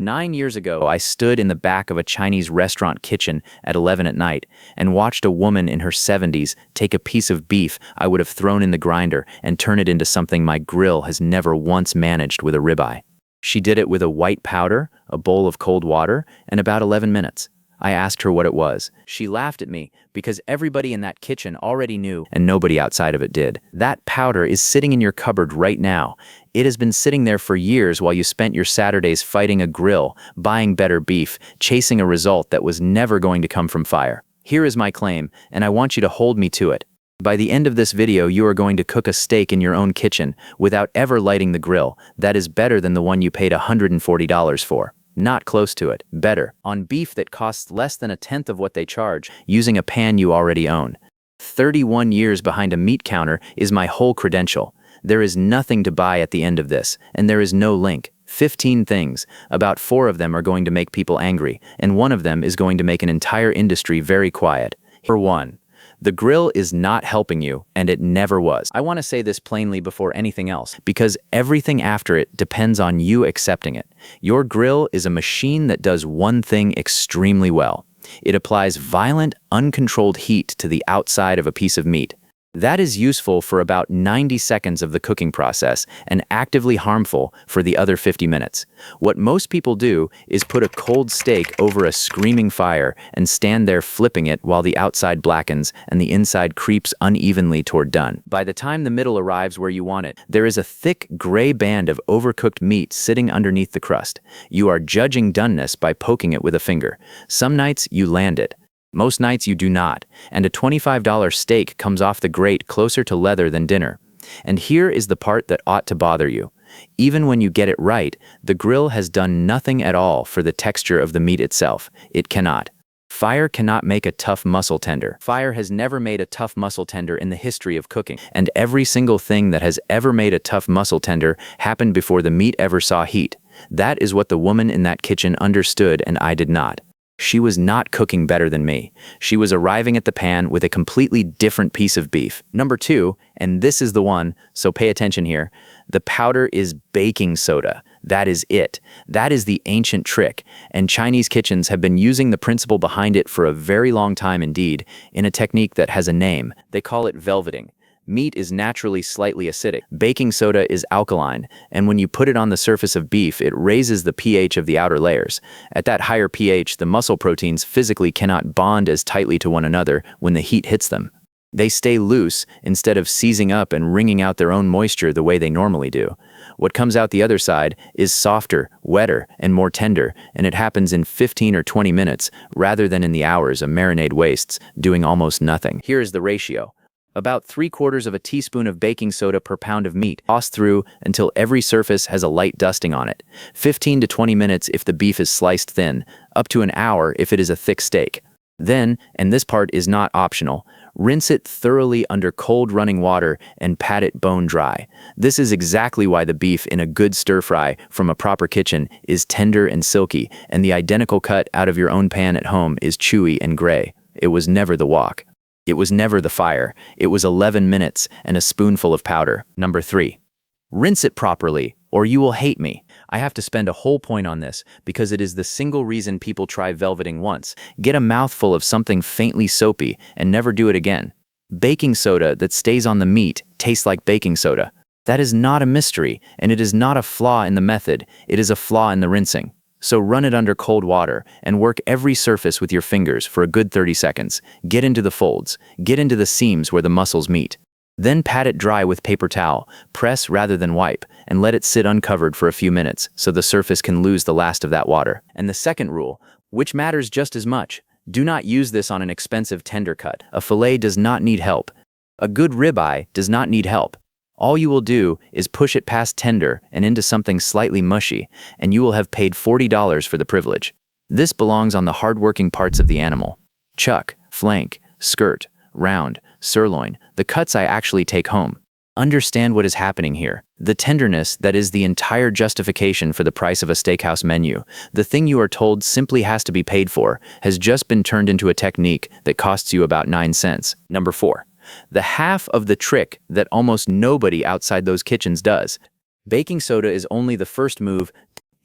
9 years ago, I stood in the back of a Chinese restaurant kitchen at 11 at night and watched a woman in her 70s take a piece of beef I would have thrown in the grinder and turn it into something my grill has never once managed with a ribeye. She did it with a white powder, a bowl of cold water, and about 11 minutes. I asked her what it was. She laughed at me because everybody in that kitchen already knew and nobody outside of it did. That powder is sitting in your cupboard right now. It has been sitting there for years while you spent your Saturdays fighting a grill, buying better beef, chasing a result that was never going to come from fire. Here is my claim, and I want you to hold me to it. By the end of this video, you are going to cook a steak in your own kitchen without ever lighting the grill. That is better than the one you paid $140 for. Not close to it. Better. On beef that costs less than a tenth of what they charge, using a pan you already own. 31 years behind a meat counter is my whole credential. There is nothing to buy at the end of this, and there is no link. 15 things. About 4 of them are going to make people angry, and 1 of them is going to make an entire industry very quiet. For 1. The grill is not helping you, and it never was. I want to say this plainly before anything else, because everything after it depends on you accepting it. Your grill is a machine that does one thing extremely well. It applies violent, uncontrolled heat to the outside of a piece of meat. That is useful for about 90 seconds of the cooking process and actively harmful for the other 50 minutes. What most people do is put a cold steak over a screaming fire and stand there flipping it while the outside blackens and the inside creeps unevenly toward done. By the time the middle arrives where you want it, there is a thick gray band of overcooked meat sitting underneath the crust. You are judging doneness by poking it with a finger. Some nights you land it. Most nights you do not, and a $25 steak comes off the grate closer to leather than dinner. And here is the part that ought to bother you. Even when you get it right, the grill has done nothing at all for the texture of the meat itself. It cannot. Fire cannot make a tough muscle tender. Fire has never made a tough muscle tender in the history of cooking. And every single thing that has ever made a tough muscle tender happened before the meat ever saw heat. That is what the woman in that kitchen understood, and I did not. She was not cooking better than me. She was arriving at the pan with a completely different piece of beef. Number 2, and this is the one, so pay attention here, the powder is baking soda. That is it. That is the ancient trick, and Chinese kitchens have been using the principle behind it for a very long time indeed, in a technique that has a name. They call it velveting. Meat is naturally slightly acidic. Baking soda is alkaline, and when you put it on the surface of beef, it raises the pH of the outer layers. At that higher pH, the muscle proteins physically cannot bond as tightly to one another when the heat hits them. They stay loose instead of seizing up and wringing out their own moisture the way they normally do. What comes out the other side is softer, wetter, and more tender, and it happens in 15 or 20 minutes rather than in the hours a marinade wastes, doing almost nothing. Here is the ratio. About 3/4 of a teaspoon of baking soda per pound of meat, tossed through until every surface has a light dusting on it. 15 to 20 minutes if the beef is sliced thin, up to an hour if it is a thick steak. Then, and this part is not optional, rinse it thoroughly under cold running water and pat it bone dry. This is exactly why the beef in a good stir-fry from a proper kitchen is tender and silky, and the identical cut out of your own pan at home is chewy and gray. It was never the wok. It was never the fire. It was 11 minutes and a spoonful of powder. Number 3. Rinse it properly, or you will hate me. I have to spend a whole point on this because it is the single reason people try velveting once. Get a mouthful of something faintly soapy and never do it again. Baking soda that stays on the meat tastes like baking soda. That is not a mystery, and it is not a flaw in the method. It is a flaw in the rinsing. So run it under cold water and work every surface with your fingers for a good 30 seconds. Get into the folds. Get into the seams where the muscles meet. Then pat it dry with paper towel, press rather than wipe, and let it sit uncovered for a few minutes so the surface can lose the last of that water. And the second rule, which matters just as much, do not use this on an expensive tender cut. A fillet does not need help. A good ribeye does not need help. All you will do is push it past tender and into something slightly mushy, and you will have paid $40 for the privilege. This belongs on the hard-working parts of the animal. Chuck, flank, skirt, round, sirloin, the cuts I actually take home. Understand what is happening here. The tenderness that is the entire justification for the price of a steakhouse menu, the thing you are told simply has to be paid for, has just been turned into a technique that costs you about 9 cents. Number 4. The half of the trick that almost nobody outside those kitchens does. Baking soda is only the first move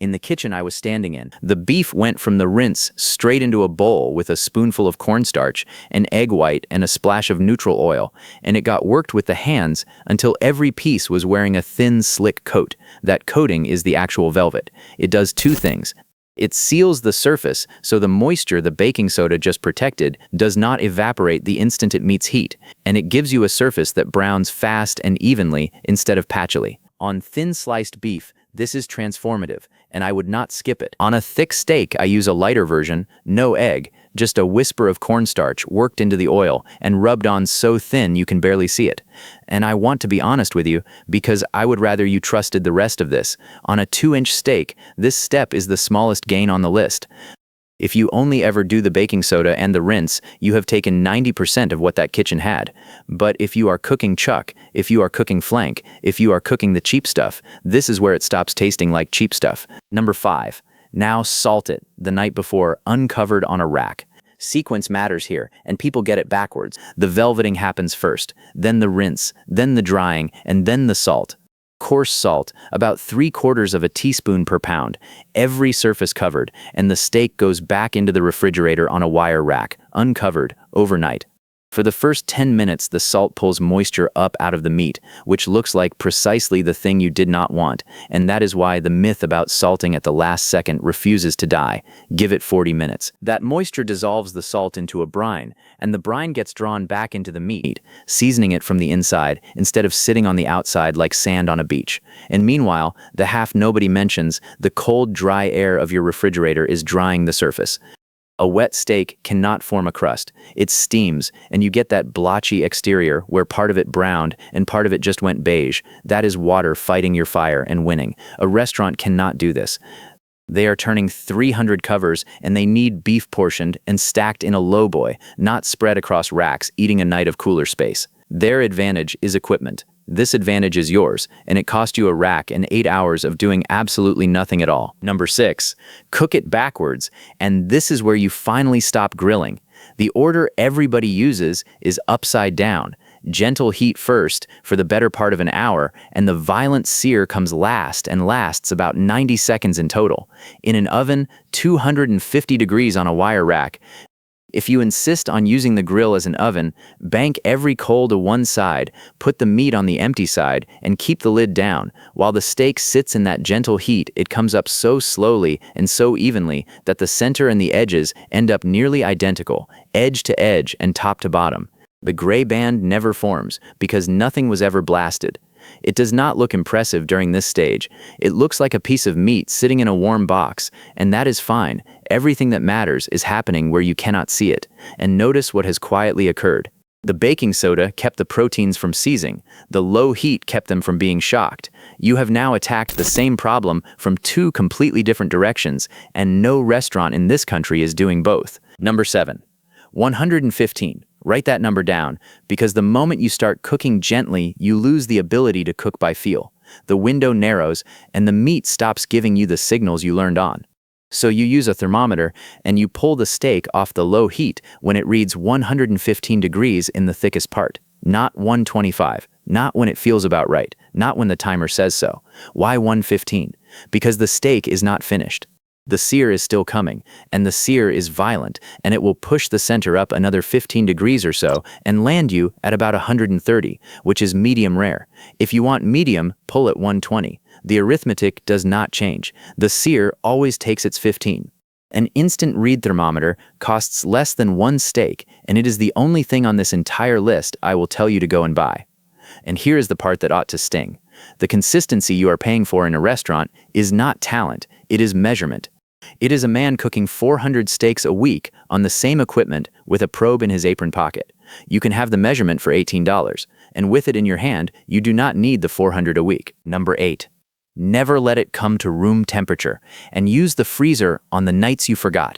in the kitchen I was standing in. The beef went from the rinse straight into a bowl with a spoonful of cornstarch, an egg white, and a splash of neutral oil, and it got worked with the hands until every piece was wearing a thin, slick coat. That coating is the actual velvet. It does two things. It seals the surface so the moisture the baking soda just protected does not evaporate the instant it meets heat, and it gives you a surface that browns fast and evenly instead of patchily. On thin sliced beef, this is transformative, and I would not skip it. On a thick steak, I use a lighter version, no egg, just a whisper of cornstarch worked into the oil and rubbed on so thin you can barely see it. And I want to be honest with you, because I would rather you trusted the rest of this. On a 2-inch steak, this step is the smallest gain on the list. If you only ever do the baking soda and the rinse, you have taken 90% of what that kitchen had. But if you are cooking chuck, if you are cooking flank, if you are cooking the cheap stuff, this is where it stops tasting like cheap stuff. Number 5. Now salt it the night before, uncovered on a rack. Sequence matters here, and people get it backwards. The velveting happens first, then the rinse, then the drying, and then the salt. Coarse salt, about 3/4 teaspoon per pound, every surface covered, and the steak goes back into the refrigerator on a wire rack, uncovered, overnight. For the first 10 minutes, the salt pulls moisture up out of the meat, which looks like precisely the thing you did not want, and that is why the myth about salting at the last second refuses to die. Give it 40 minutes. That moisture dissolves the salt into a brine, and the brine gets drawn back into the meat, seasoning it from the inside instead of sitting on the outside like sand on a beach. And meanwhile, the half nobody mentions, the cold, dry air of your refrigerator is drying the surface. A wet steak cannot form a crust. It steams, and you get that blotchy exterior where part of it browned and part of it just went beige. That is water fighting your fire and winning. A restaurant cannot do this. They are turning 300 covers, and they need beef portioned and stacked in a lowboy, not spread across racks, eating a night of cooler space. Their advantage is equipment. This advantage is yours, and it cost you a rack and 8 hours of doing absolutely nothing at all. Number 6, cook it backwards, and this is where you finally stop grilling. The order everybody uses is upside down. Gentle heat first for the better part of an hour, and the violent sear comes last and lasts about 90 seconds in total. In an oven, 250 degrees on a wire rack. If you insist on using the grill as an oven, bank every coal to one side, put the meat on the empty side, and keep the lid down. While the steak sits in that gentle heat, it comes up so slowly and so evenly that the center and the edges end up nearly identical, edge to edge and top to bottom. The gray band never forms because nothing was ever blasted. It does not look impressive during this stage. It looks like a piece of meat sitting in a warm box, and that is fine. Everything that matters is happening where you cannot see it. And notice what has quietly occurred. The baking soda kept the proteins from seizing. The low heat kept them from being shocked. You have now attacked the same problem from 2 completely different directions, and no restaurant in this country is doing both. Number 7. 115. Write that number down, because the moment you start cooking gently, you lose the ability to cook by feel. The window narrows, and the meat stops giving you the signals you learned on. So you use a thermometer, and you pull the steak off the low heat when it reads 115 degrees in the thickest part. Not 125, not when it feels about right, not when the timer says so. Why 115? Because the steak is not finished. The sear is still coming, and the sear is violent, and it will push the center up another 15 degrees or so and land you at about 130, which is medium rare. If you want medium, pull at 120. The arithmetic does not change. The sear always takes its 15. An instant read thermometer costs less than 1 steak, and it is the only thing on this entire list I will tell you to go and buy. And here is the part that ought to sting. The consistency you are paying for in a restaurant is not talent, it is measurement. It is a man cooking 400 steaks a week on the same equipment with a probe in his apron pocket. You can have the measurement for $18, and with it in your hand, you do not need the 400 a week. Number 8. Never let it come to room temperature, and use the freezer on the nights you forgot.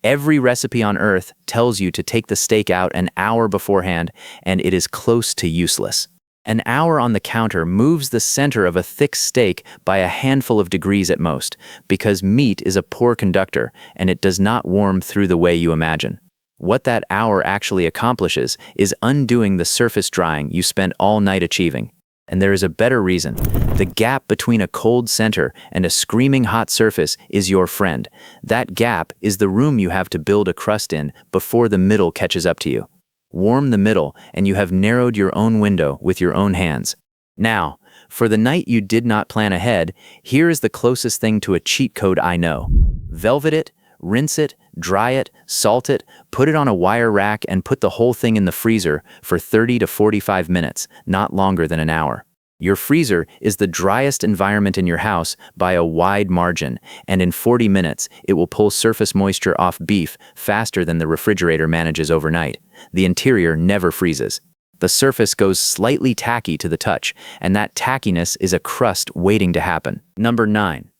Every recipe on earth tells you to take the steak out an hour beforehand, and it is close to useless. An hour on the counter moves the center of a thick steak by a handful of degrees at most, because meat is a poor conductor and it does not warm through the way you imagine. What that hour actually accomplishes is undoing the surface drying you spent all night achieving. And there is a better reason. The gap between a cold center and a screaming hot surface is your friend. That gap is the room you have to build a crust in before the middle catches up to you. Warm the middle, and you have narrowed your own window with your own hands. Now, for the night you did not plan ahead, here is the closest thing to a cheat code I know. Velvet it, rinse it, dry it, salt it, put it on a wire rack, and put the whole thing in the freezer for 30 to 45 minutes, not longer than an hour. Your freezer is the driest environment in your house by a wide margin, and in 40 minutes, it will pull surface moisture off beef faster than the refrigerator manages overnight. The interior never freezes. The surface goes slightly tacky to the touch, and that tackiness is a crust waiting to happen. Number 9.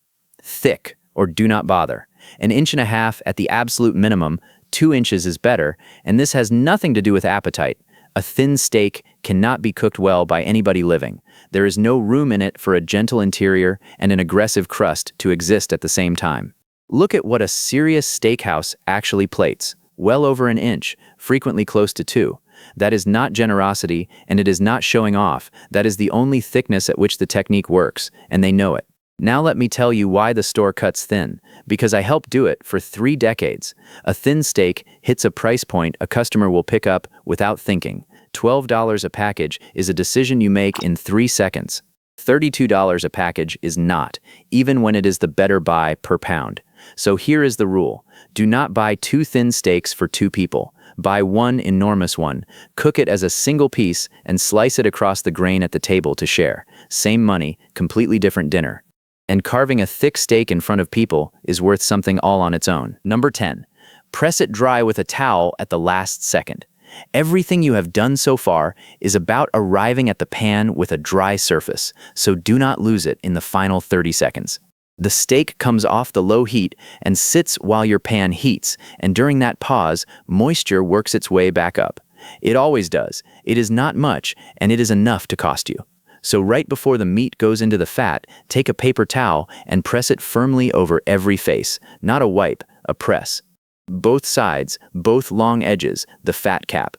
Thick, or do not bother. 1.5 inches at the absolute minimum, 2 inches is better, and this has nothing to do with appetite. A thin steak cannot be cooked well by anybody living. There is no room in it for a gentle interior and an aggressive crust to exist at the same time. Look at what a serious steakhouse actually plates. Well over 1 inch, frequently close to 2. That is not generosity, and it is not showing off. That is the only thickness at which the technique works, and they know it. Now let me tell you why the store cuts thin, because I helped do it for 3 decades. A thin steak hits a price point a customer will pick up without thinking. $12 a package is a decision you make in 3 seconds. $32 a package is not, even when it is the better buy per pound. So here is the rule. Do not buy 2 thin steaks for 2 people. Buy 1 enormous one, cook it as a single piece, and slice it across the grain at the table to share. Same money, completely different dinner. And carving a thick steak in front of people is worth something all on its own. Number 10. Press it dry with a towel at the last second. Everything you have done so far is about arriving at the pan with a dry surface, so do not lose it in the final 30 seconds. The steak comes off the low heat and sits while your pan heats, and during that pause, moisture works its way back up. It always does. It is not much, and it is enough to cost you. So right before the meat goes into the fat, take a paper towel and press it firmly over every face. Not a wipe, a press. Both sides, both long edges, the fat cap.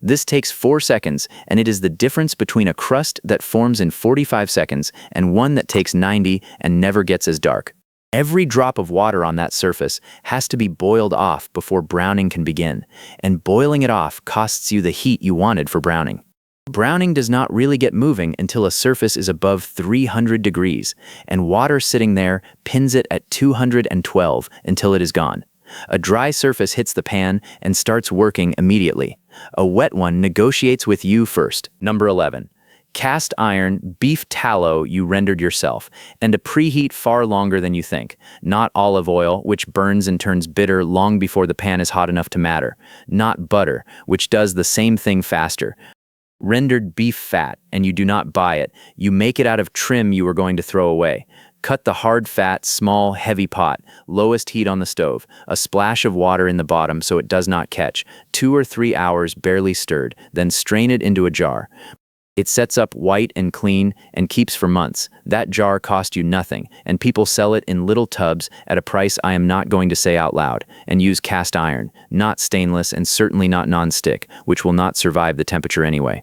This takes 4 seconds, and it is the difference between a crust that forms in 45 seconds and one that takes 90 and never gets as dark. Every drop of water on that surface has to be boiled off before browning can begin, and boiling it off costs you the heat you wanted for browning. Browning does not really get moving until a surface is above 300 degrees, and water sitting there pins it at 212 until it is gone. A dry surface hits the pan and starts working immediately. A wet one negotiates with you first. Number 11. Cast iron, beef tallow you rendered yourself, and a preheat far longer than you think. Not olive oil, which burns and turns bitter long before the pan is hot enough to matter. Not butter, which does the same thing faster. Rendered beef fat, and you do not buy it. You make it out of trim you were going to throw away. Cut the hard fat, small, heavy pot, lowest heat on the stove, a splash of water in the bottom so it does not catch, 2 or 3 hours barely stirred, then strain it into a jar. It sets up white and clean and keeps for months. That jar cost you nothing, and people sell it in little tubs at a price I am not going to say out loud, and use cast iron, not stainless and certainly not non-stick, which will not survive the temperature anyway.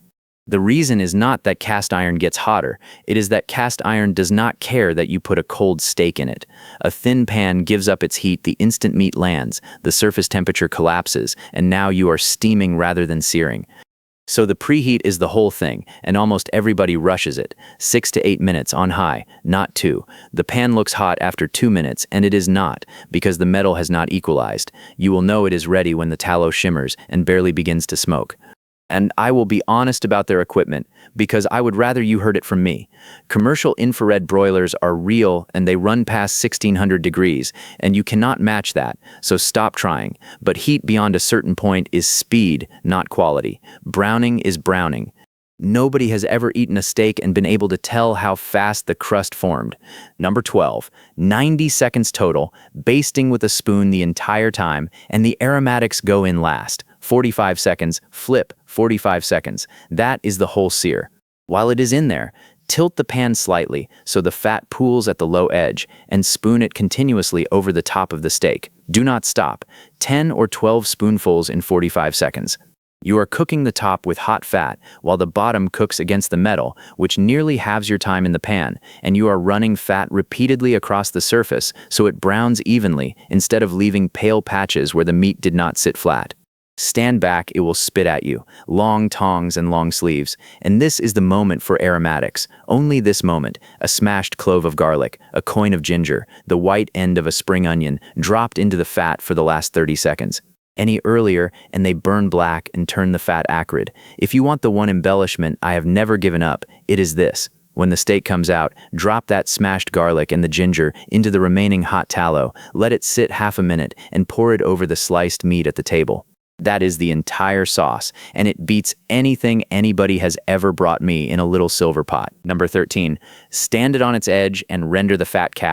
The reason is not that cast iron gets hotter, it is that cast iron does not care that you put a cold steak in it. A thin pan gives up its heat the instant meat lands, the surface temperature collapses, and now you are steaming rather than searing. So the preheat is the whole thing, and almost everybody rushes it. 6 to 8 minutes on high, not 2. The pan looks hot after 2 minutes, and it is not, because the metal has not equalized. You will know it is ready when the tallow shimmers and barely begins to smoke. And I will be honest about their equipment, because I would rather you heard it from me. Commercial infrared broilers are real and they run past 1600 degrees, and you cannot match that, so stop trying. But heat beyond a certain point is speed, not quality. Browning is browning. Nobody has ever eaten a steak and been able to tell how fast the crust formed. Number 12, 90 seconds total, basting with a spoon the entire time, and the aromatics go in last. 45 seconds, flip, 45 seconds. That is the whole sear. While it is in there, tilt the pan slightly so the fat pools at the low edge, and spoon it continuously over the top of the steak. Do not stop. 10 or 12 spoonfuls in 45 seconds. You are cooking the top with hot fat, while the bottom cooks against the metal, which nearly halves your time in the pan, and you are running fat repeatedly across the surface so it browns evenly instead of leaving pale patches where the meat did not sit flat. Stand back, it will spit at you, long tongs and long sleeves, and this is the moment for aromatics. Only this moment, a smashed clove of garlic, a coin of ginger, the white end of a spring onion, dropped into the fat for the last 30 seconds. Any earlier, and they burn black and turn the fat acrid. If you want the one embellishment I have never given up, it is this. When the steak comes out, drop that smashed garlic and the ginger into the remaining hot tallow, let it sit half a minute, and pour it over the sliced meat at the table. That is the entire sauce, and it beats anything anybody has ever brought me in a little silver pot. Number 13, stand it on its edge and render the fat cap